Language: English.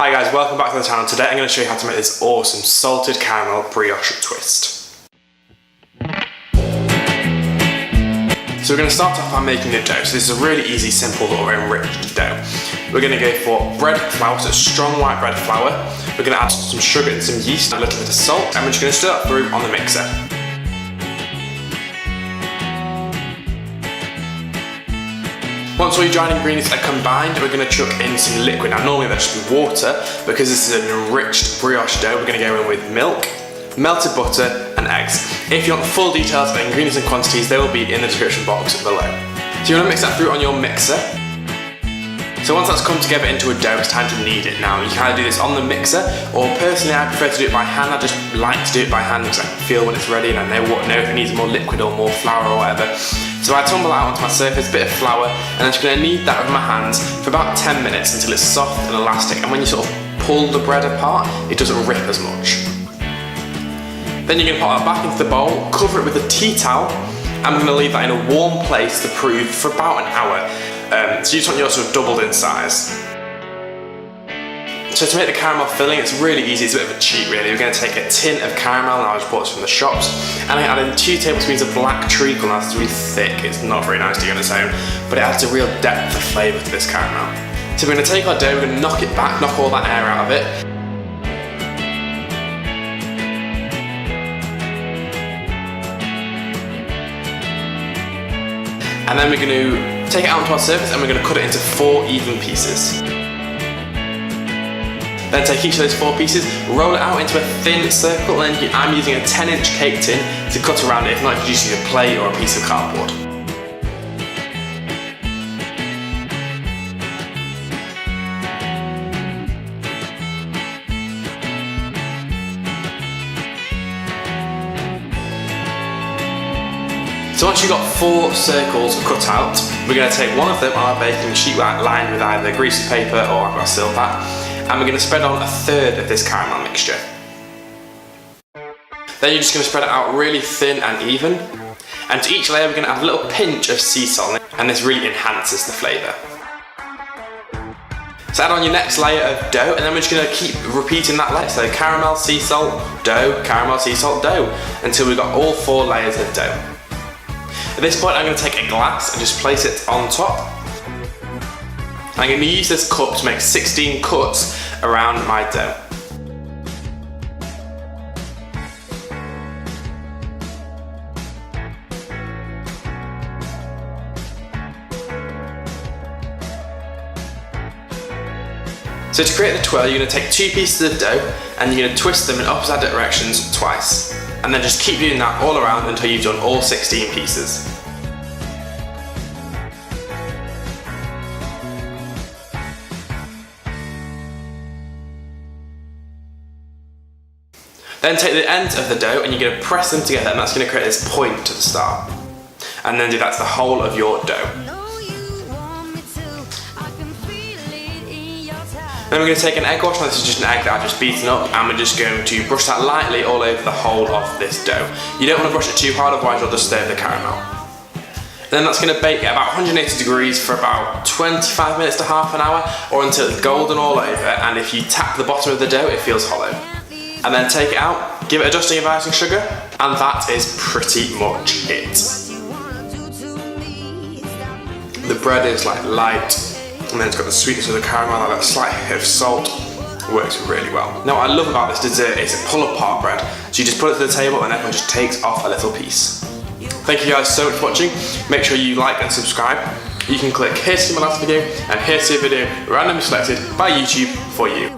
Hi guys, welcome back to the channel. Today I'm going to show you how to make this awesome salted caramel brioche twist. So we're going to start off by making the dough. So this is a really easy, simple little enriched dough. We're going to go for bread flour, so strong white bread flour. We're going to add some sugar and some yeast, a little bit of salt, and we're just going to stir that through on the mixer. Once all your dried ingredients are combined, we're going to chuck in some liquid. Now normally that should be water, because this is an enriched brioche dough, we're going to go in with milk, melted butter and eggs. If you want the full details of the ingredients and quantities, they will be in the description box below. So you want to mix that through on your mixer. So once that's come together into a dough, it's time to knead it. Now you can either do this on the mixer, or personally I prefer to do it by hand. I just like to do it by hand because I can feel when it's ready and I know if it needs more liquid or more flour or whatever. So I tumble out onto my surface, a bit of flour, and I'm just going to knead that with my hands for about 10 minutes until it's soft and elastic, and when you sort of pull the bread apart, it doesn't rip as much. Then you're going to put that back into the bowl, cover it with a tea towel, and we're going to leave that in a warm place to prove for about an hour. So you just want yours sort of doubled in size. So to make the caramel filling, it's really easy, it's a bit of a cheat really. We're going to take a tin of caramel, and I just bought this from the shops, and I add in 2 tablespoons of black treacle. Now it's really thick, it's not very nice to eat on its own, but it adds a real depth of flavour to this caramel. So we're going to take our dough, we're going to knock it back, knock all that air out of it. And then we're going to take it out onto our surface and we're going to cut it into 4 even pieces. Then take each of those 4 pieces, roll it out into a thin circle, and then I'm using a 10-inch cake tin to cut around it. If not, you could just use a plate or a piece of cardboard. So once you've got 4 circles cut out, we're going to take one of them on our baking sheet lined with either greasy paper or I've got a silver, and we're going to spread on a third of this caramel mixture. Then you're just going to spread it out really thin and even, and to each layer we're going to add a little pinch of sea salt, and this really enhances the flavour. So add on your next layer of dough, and then we're just going to keep repeating that layer. So caramel, sea salt, dough, caramel, sea salt, dough, until we've got all 4 layers of dough. At this point I'm going to take a glass and just place it on top. I'm going to use this cup to make 16 cuts around my dough. So to create the twirl, you're going to take 2 pieces of dough and you're going to twist them in opposite directions twice. And then just keep doing that all around until you've done all 16 pieces. Then take the ends of the dough and you're going to press them together, and that's going to create this point to the start. And then do that to the whole of your dough. Then we're going to take an egg wash. Now this is just an egg that I've just beaten up, and we're just going to brush that lightly all over the whole of this dough. You don't want to brush it too hard, otherwise you'll disturb the caramel. Then that's going to bake at about 180 degrees for about 25 minutes to half an hour, or until it's golden all over, and if you tap the bottom of the dough it feels hollow. And then take it out, give it a dusting of icing sugar, and that is pretty much it. The bread is like light, and then it's got the sweetness of the caramel, and a slight hit of salt. It works really well. Now what I love about this dessert is a pull-apart bread. So you just put it to the table and everyone just takes off a little piece. Thank you guys so much for watching. Make sure you like and subscribe. You can click here to see my last video and here to see a video randomly selected by YouTube for you.